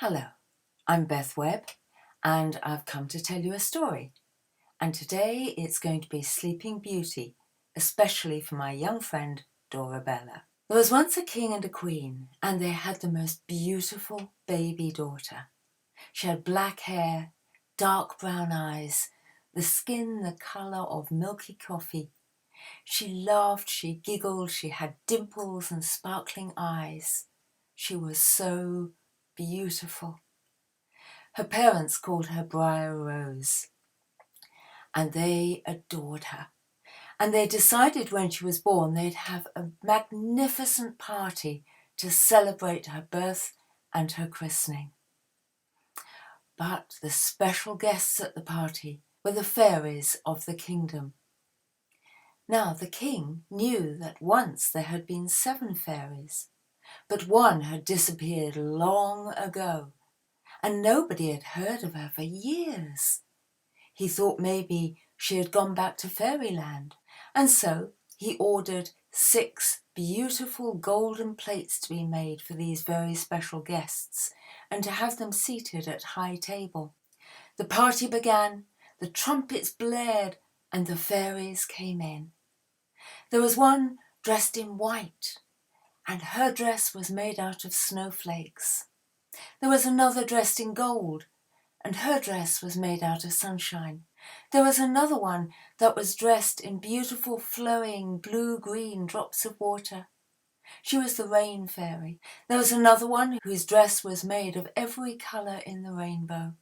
Hello, I'm Beth Webb and I've come to tell you a story. And today it's going to be Sleeping Beauty, especially for my young friend Dorabella. There was once a king and a queen and they had the most beautiful baby daughter. She had black hair, dark brown eyes, the skin the colour of milky coffee. She laughed, she giggled, she had dimples and sparkling eyes. She was so beautiful. Her parents called her Briar Rose, and they adored her. And they decided when she was born they'd have a magnificent party to celebrate her birth and her christening. But the special guests at the party were the fairies of the kingdom. Now the king knew that once there had been 7 fairies, but one had disappeared long ago, and nobody had heard of her for years. He thought maybe she had gone back to fairyland, and so he ordered 6 beautiful golden plates to be made for these very special guests, and to have them seated at high table. The party began, the trumpets blared, and the fairies came in. There was one dressed in white, and her dress was made out of snowflakes. There was another dressed in gold, and her dress was made out of sunshine. There was another one that was dressed in beautiful flowing blue-green drops of water. She was the rain fairy. There was another one whose dress was made of every colour in the rainbow.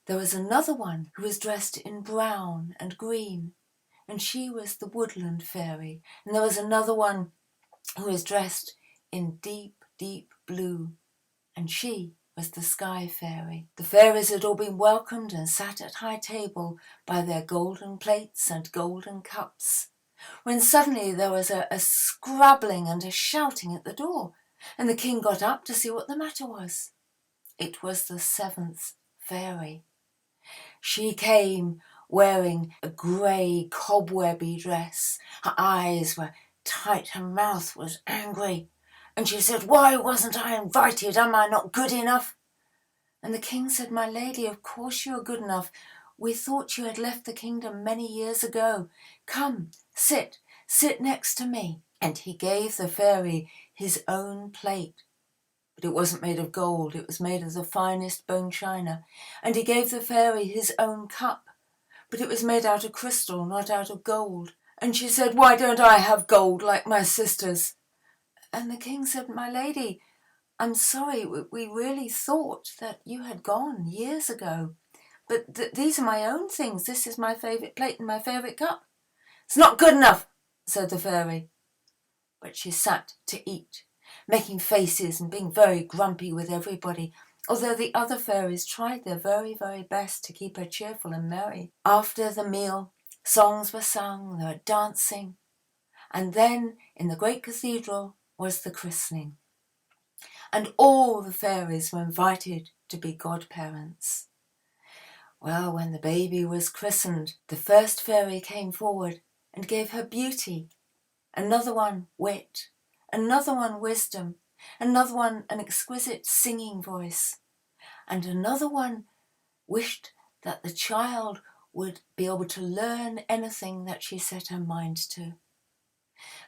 There was another one who was dressed in brown and green, and she was the woodland fairy. And there was another one who was dressed in deep, deep blue, and she was the sky fairy. The fairies had all been welcomed and sat at high table by their golden plates and golden cups, when suddenly there was a scrabbling and a shouting at the door, and the king got up to see what the matter was. It was the 7th fairy. She came wearing a grey cobwebby dress. Her eyes were tight, her mouth was angry, and she said, "Why wasn't I invited? Am I not good enough?" And the king said, "My lady, of course you are good enough. We thought you had left the kingdom many years ago. Come, sit next to me." And he gave the fairy his own plate. But it wasn't made of gold, it was made of the finest bone china. And he gave the fairy his own cup, but it was made out of crystal, not out of gold. And she said, "Why don't I have gold like my sisters?" And the king said, "My lady, I'm sorry, we really thought that you had gone years ago. But these are my own things. This is my favourite plate and my favourite cup." "It's not good enough," said the fairy. But she sat to eat, making faces and being very grumpy with everybody, although the other fairies tried their very, very best to keep her cheerful and merry. After the meal, songs were sung, there were dancing, and then in the great cathedral was the christening. And all the fairies were invited to be godparents. Well, when the baby was christened, the first fairy came forward and gave her beauty, another one wit, another one wisdom, another one an exquisite singing voice, and another one wished that the child would be able to learn anything that she set her mind to.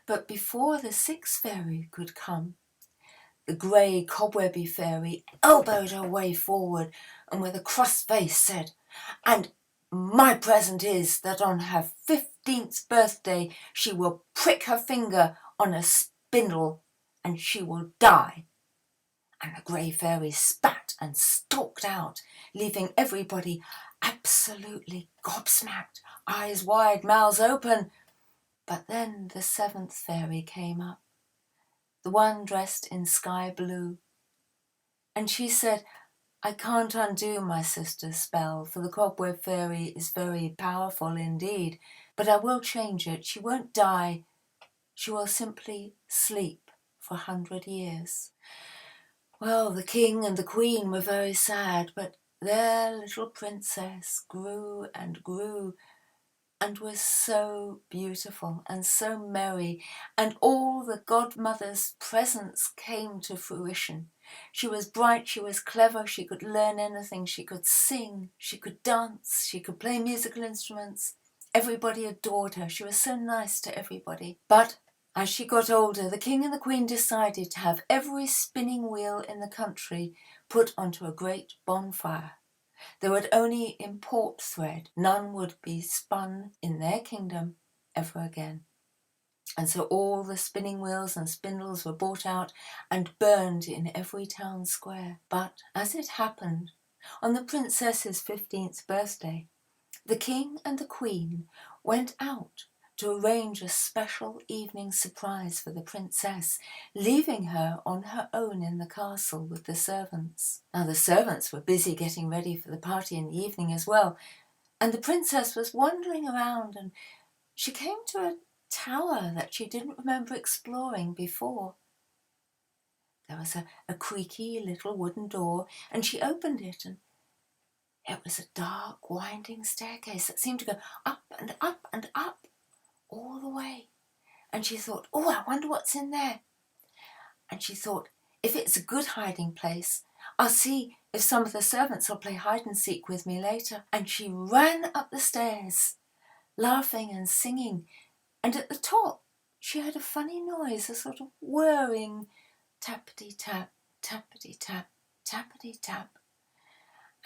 But before the 6th fairy could come, the grey cobwebby fairy elbowed her way forward and with a cross face said, "And my present is that on her 15th birthday she will prick her finger on a spindle and she will die." And the grey fairy spat and stalked out, leaving everybody absolutely gobsmacked, eyes wide, mouths open. But then the 7th fairy came up, the one dressed in sky blue, and she said, "I can't undo my sister's spell, for the cobweb fairy is very powerful indeed, but I will change it. She won't die, she will simply sleep for 100 years. Well, the king and the queen were very sad, but their little princess grew and grew and was so beautiful and so merry, and all the godmother's presents came to fruition. She was bright, she was clever, she could learn anything, she could sing, she could dance, she could play musical instruments. Everybody adored her. She was so nice to everybody. But as she got older, the king and the queen decided to have every spinning wheel in the country put onto a great bonfire. They would only import thread. None would be spun in their kingdom ever again. And so all the spinning wheels and spindles were brought out and burned in every town square. But as it happened, on the princess's 15th birthday, the king and the queen went out to arrange a special evening surprise for the princess, leaving her on her own in the castle with the servants. Now the servants were busy getting ready for the party in the evening as well, and the princess was wandering around, and she came to a tower that she didn't remember exploring before. There was a creaky little wooden door, and she opened it, and it was a dark, winding staircase that seemed to go up and up and up all the way. And she thought, oh, I wonder what's in there. And she thought, if it's a good hiding place, I'll see if some of the servants will play hide and seek with me later. And she ran up the stairs, laughing and singing. And at the top, she heard a funny noise, a sort of whirring tappity-tap, tappity-tap, tappity-tap.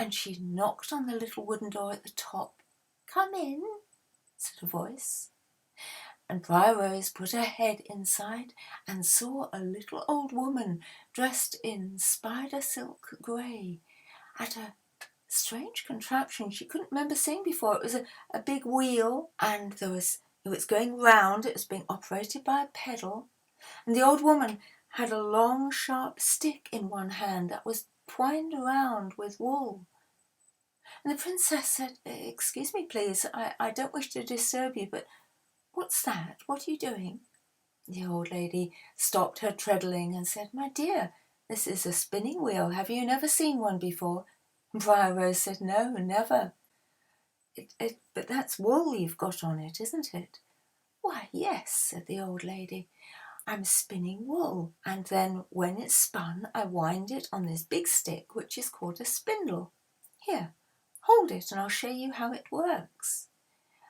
And she knocked on the little wooden door at the top. Come in, said a voice. And Briar Rose put her head inside and saw a little old woman dressed in spider silk grey at a strange contraption she couldn't remember seeing before. It was a big wheel, and it was going round. It was being operated by a pedal, and the old woman had a long sharp stick in one hand that was twined around with wool. And the princess said, excuse me, please, I don't wish to disturb you, but what's that? What are you doing? The old lady stopped her treadling and said, my dear, this is a spinning wheel. Have you never seen one before? And Briar Rose said, no, never. But that's wool you've got on it, isn't it? Why, yes, said the old lady. I'm spinning wool, and then when it's spun, I wind it on this big stick, which is called a spindle. Here, hold it, and I'll show you how it works.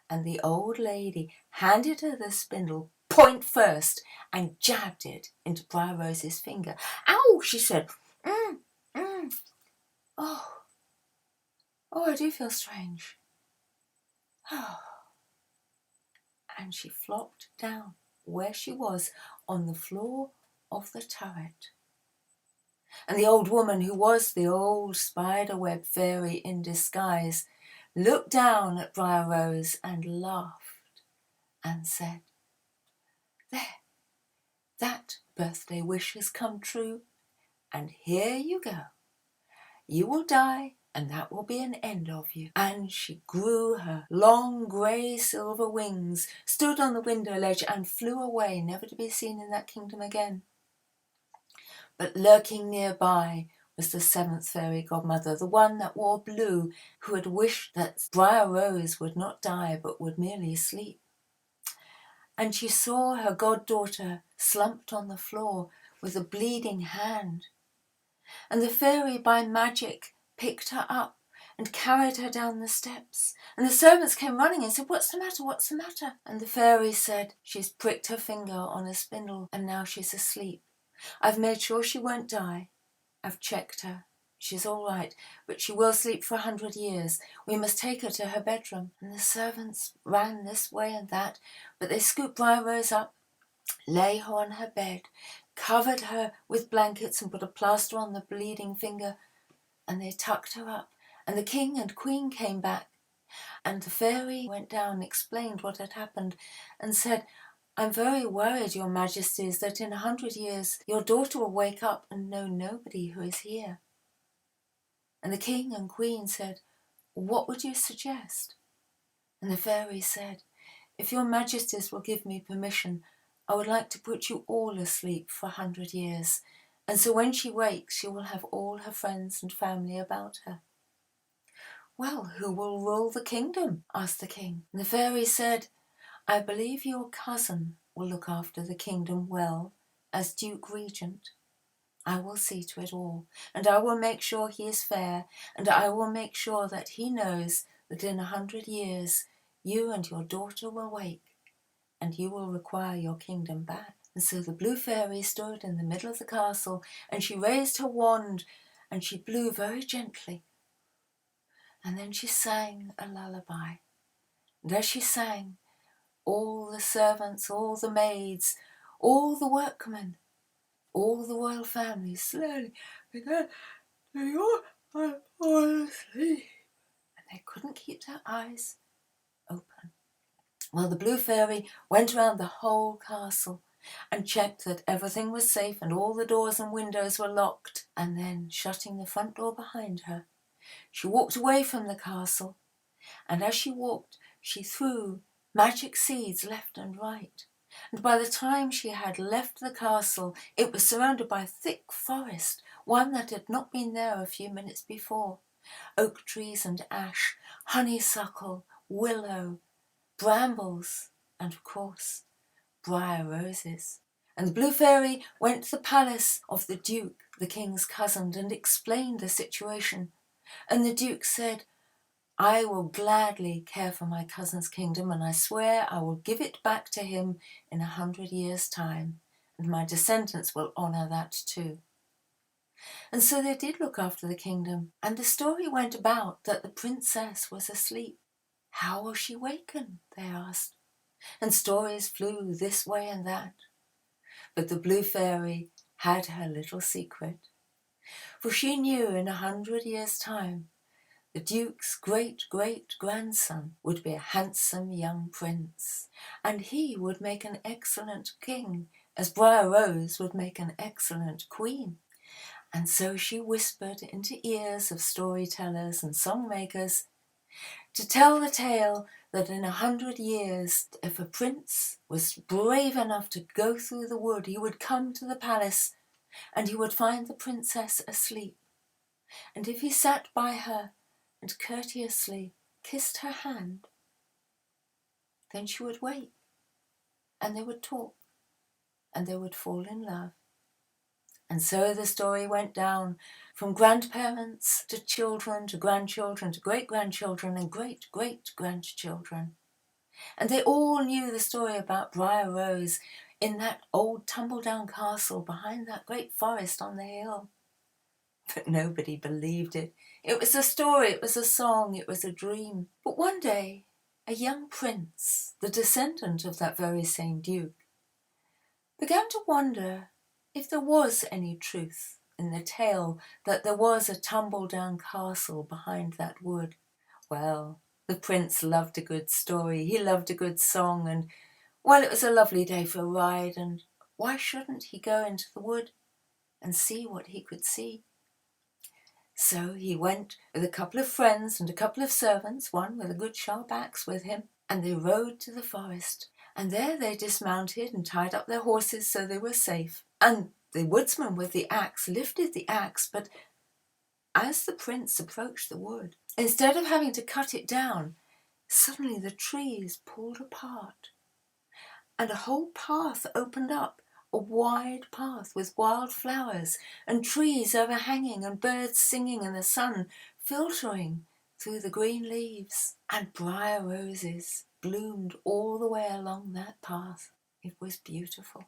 And the old lady handed her the spindle point first and jabbed it into Briar Rose's finger. Ow, she said. Oh, I do feel strange. Oh. And she flopped down where she was on the floor of the turret. And the old woman, who was the old spiderweb fairy in disguise, looked down at Briar Rose and laughed and said, there, that birthday wish has come true, and here you go. You will die, and that will be an end of you. And she grew her long grey silver wings, stood on the window ledge, and flew away, never to be seen in that kingdom again. But lurking nearby was the 7th fairy godmother, the one that wore blue, who had wished that Briar Rose would not die but would merely sleep. And she saw her goddaughter slumped on the floor with a bleeding hand. And the fairy, by magic, picked her up and carried her down the steps. And the servants came running and said, what's the matter? What's the matter? And the fairy said, she's pricked her finger on a spindle and now she's asleep. I've made sure she won't die. I've checked her. She's all right, but she will sleep for 100 years. We must take her to her bedroom. And the servants ran this way and that, but they scooped Briar Rose up, lay her on her bed, covered her with blankets and put a plaster on the bleeding finger, and they tucked her up. And the king and queen came back, and the fairy went down and explained what had happened and said, I'm very worried, your majesties, that in 100 years your daughter will wake up and know nobody who is here. And the king and queen said, what would you suggest? And the fairy said, if your majesties will give me permission, I would like to put you all asleep for 100 years, and so when she wakes she will have all her friends and family about her. Well, who will rule the kingdom? Asked the king. And the fairy said, I believe your cousin will look after the kingdom well as Duke Regent. I will see to it all, and I will make sure he is fair, and I will make sure that he knows that in 100 years you and your daughter will wake, and you will require your kingdom back. And so the blue fairy stood in the middle of the castle, and she raised her wand, and she blew very gently. And then she sang a lullaby. And as she sang, all the servants, all the maids, all the workmen, all the royal family slowly began to yawn and fall asleep. And they couldn't keep their eyes open. Well, the blue fairy went around the whole castle and checked that everything was safe and all the doors and windows were locked. And then, shutting the front door behind her, she walked away from the castle. And as she walked, she threw magic seeds left and right. And by the time she had left the castle, it was surrounded by a thick forest, one that had not been there a few minutes before. Oak trees and ash, honeysuckle, willow, brambles, and of course, briar roses. And the blue fairy went to the palace of the Duke, the king's cousin, and explained the situation. And the Duke said, I will gladly care for my cousin's kingdom, and I swear I will give it back to him in 100 years' time, and my descendants will honour that too. And so they did look after the kingdom, and the story went about that the princess was asleep. How will she waken? They asked, and stories flew this way and that. But the blue fairy had her little secret, for she knew in 100 years' time the Duke's great-great-grandson would be a handsome young prince, and he would make an excellent king, as Briar Rose would make an excellent queen. And so she whispered into ears of storytellers and songmakers to tell the tale that in 100 years, if a prince was brave enough to go through the wood, he would come to the palace and he would find the princess asleep. And if he sat by her and courteously kissed her hand, then she would wake, and they would talk, and they would fall in love. And so the story went down from grandparents to children to grandchildren to great-grandchildren and great-great-grandchildren. And they all knew the story about Briar Rose in that old tumble-down castle behind that great forest on the hill. But nobody believed it. It was a story, it was a song, it was a dream. But one day, a young prince, the descendant of that very same duke, began to wonder if there was any truth in the tale that there was a tumble-down castle behind that wood. Well, the prince loved a good story, he loved a good song, and, well, it was a lovely day for a ride, and why shouldn't he go into the wood and see what he could see? So he went with a couple of friends and a couple of servants, one with a good sharp axe with him, and they rode to the forest. And there they dismounted and tied up their horses so they were safe. And the woodsman with the axe lifted the axe, but as the prince approached the wood, instead of having to cut it down, suddenly the trees pulled apart, and a whole path opened up. A wide path with wild flowers and trees overhanging and birds singing and the sun filtering through the green leaves. And briar roses bloomed all the way along that path. It was beautiful.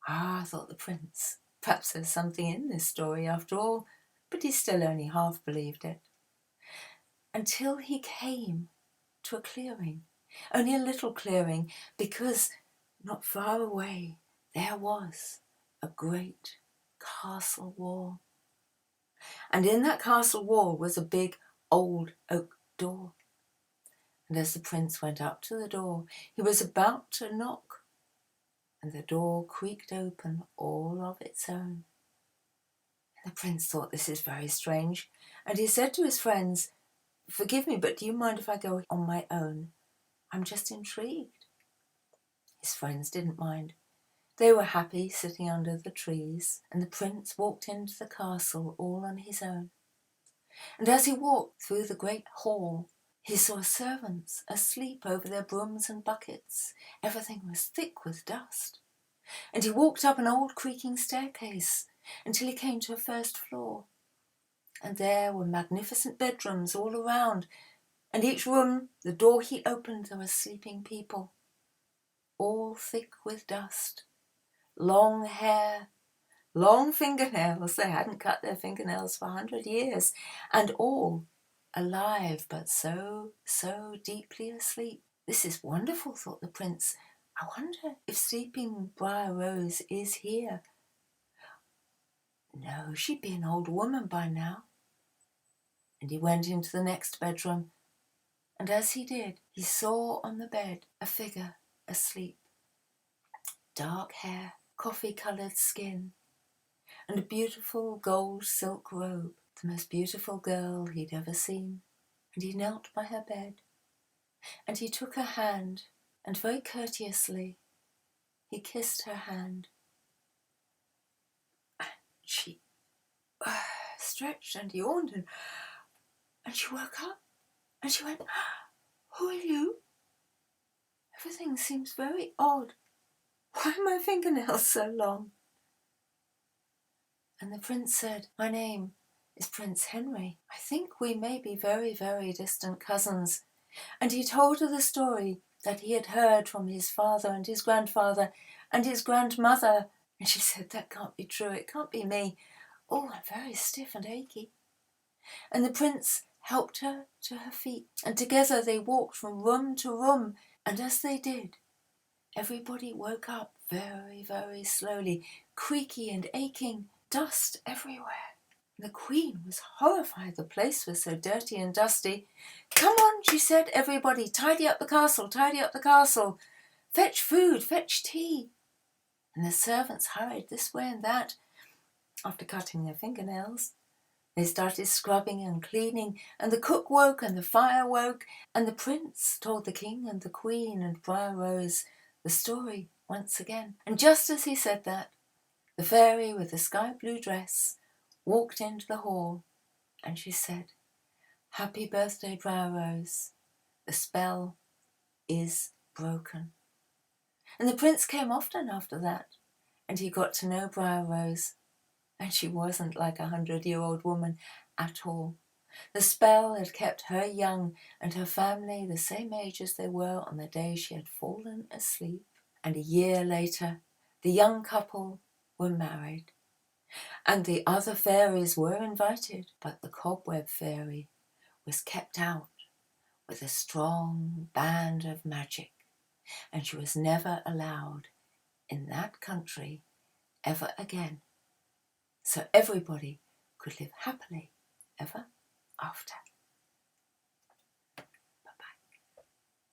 Ah, thought the prince, perhaps there's something in this story after all, but he still only half believed it. Until he came to a clearing, only a little clearing, because not far away there was a great castle wall. And in that castle wall was a big old oak door. And as the prince went up to the door, he was about to knock, and the door creaked open all of its own. And the prince thought, this is very strange, and he said to his friends, forgive me, but do you mind if I go on my own? I'm just intrigued. His friends didn't mind. They were happy sitting under the trees, and the prince walked into the castle all on his own. And as he walked through the great hall, he saw servants asleep over their brooms and buckets. Everything was thick with dust. And he walked up an old creaking staircase, until he came to a first floor. And there were magnificent bedrooms all around, and each room, the door he opened, there were sleeping people, all thick with dust, long hair, long fingernails, they hadn't cut their fingernails for 100 years, and all alive but so deeply asleep. This is wonderful, thought the prince. I wonder if sleeping Briar Rose is here. No, she'd be an old woman by now. And he went into the next bedroom, and as he did, he saw on the bed a figure asleep. Dark hair, coffee-coloured skin, and a beautiful gold silk robe, the most beautiful girl he'd ever seen. And he knelt by her bed, and he took her hand, and very courteously he kissed her hand. And she stretched and yawned, and she woke up, and she went, "Who are you? Everything seems very odd. Why are my fingernails so long?" And the prince said, "My name is Prince Henry. I think we may be very, very distant cousins." And he told her the story that he had heard from his father and his grandfather and his grandmother. And she said, "That can't be true. It can't be me. Oh, I'm very stiff and achy." And the prince helped her to her feet, and together they walked from room to room. And as they did, everybody woke up very, very slowly, creaky and aching, dust everywhere. The queen was horrified. The place was so dirty and dusty. "Come on," she said, "everybody, tidy up the castle, tidy up the castle. Fetch food, fetch tea." And the servants hurried this way and that. After cutting their fingernails, they started scrubbing and cleaning, and the cook woke and the fire woke, and the prince told the king and the queen and Briar Rose the story once again. And just as he said that, the fairy with the sky blue dress walked into the hall, and she said, "Happy birthday, Briar Rose. The spell is broken." And the prince came often after that, and he got to know Briar Rose, and she wasn't like a 100-year-old woman at all. The spell had kept her young and her family the same age as they were on the day she had fallen asleep. And a year later, the young couple were married. And the other fairies were invited, but the cobweb fairy was kept out with a strong band of magic, and she was never allowed in that country ever again. So everybody could live happily